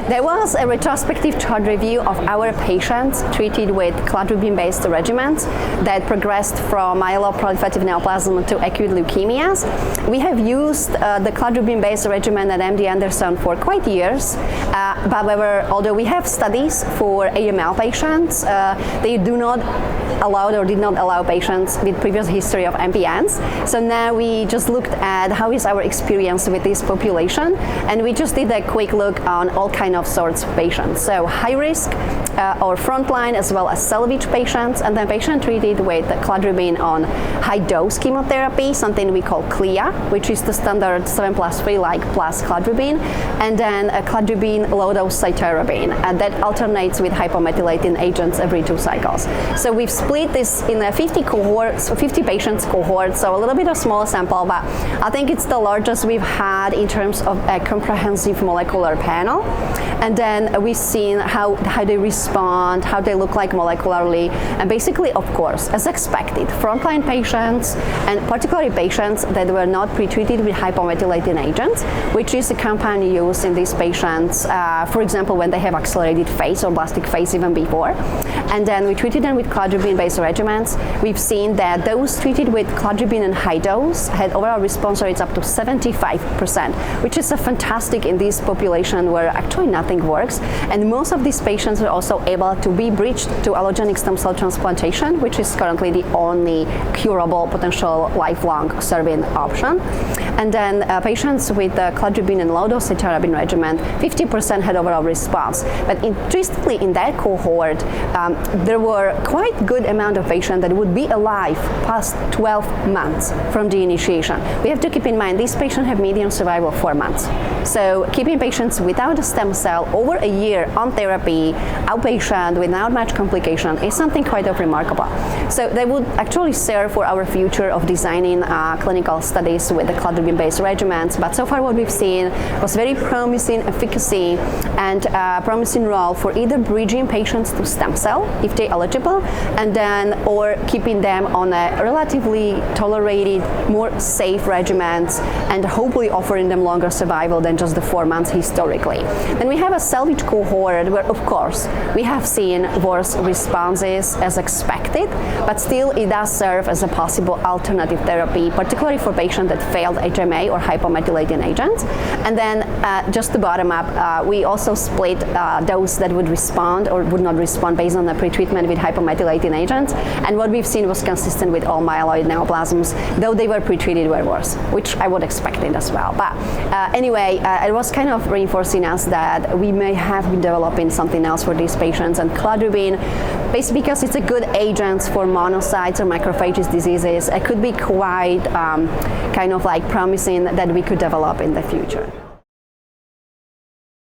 There was a retrospective chart review of our patients treated with Cladribine-based regimens that progressed from myeloproliferative neoplasm to acute leukemias. We have used the Cladribine-based regimen at MD Anderson for quite years. However, although we have studies for AML patients, they do not allowed or did not allow patients with previous history of MPNs. So now we just looked at how is our experience with this population, and we just did a quick look on all kind of sorts of patients. So high risk or frontline, as well as salvage patients, and then patient treated with Cladribine on high dose chemotherapy, something we call CLIA, which is the standard 7+3 like plus Cladribine, and then a Cladribine low dose cytarabine, and that alternates with hypomethylating agents every 2 cycles. So we've split this in a 50 cohorts, 50 patients cohort, so a little bit of small sample, but I think it's the largest we've had in terms of a comprehensive molecular panel. And then we've seen how they respond, how they look like molecularly, and basically, of course, as expected, frontline patients, and particularly patients that were not pretreated with hypomethylating agents, which is a compound used in these patients, for example, when they have accelerated phase or blastic phase even before. And then we treated them with Cladribine-based regimens. We've seen that those treated with Cladribine and high dose had overall response rates up to 75%, which is a fantastic in this population where actually nothing works. And most of these patients are also able to be bridged to allogeneic stem cell transplantation, which is currently the only curable potential lifelong serving option. And then patients with the Cladribine and low-dose cytarabine regimen, 50% had overall response. But interestingly, in that cohort, there were quite good amount of patients that would be alive past 12 months from the initiation. We have to keep in mind these patients have median survival of 4 months. So keeping patients without a stem cell over a year on therapy, outpatient, without much complication, is something quite remarkable. So they would actually serve for our future of designing clinical studies with the Cladribine-based regimens. But so far what we've seen was very promising efficacy and promising role for either bridging patients to stem cell if they're eligible, and then or keeping them on a relatively tolerated, more safe regimens, and hopefully offering them longer survival than just the 4 months historically. Then we have a salvage cohort where, of course, we have seen worse responses as expected, but still it does serve as a possible alternative therapy, particularly for patients that failed HMA or hypomethylating agents. And then just to bottom up, we also split those that would respond or would not respond based on the pretreatment with hypomethylating agents. And what we've seen was consistent with all myeloid neoplasms, though they were pretreated were worse, which I would expect it as well. But anyway, it was kind of reinforcing us that we may have been developing something else for these patients, and Cladribine, basically because it's a good agent for monocytes or macrophages diseases, it could be quite kind of like promising that we could develop in the future.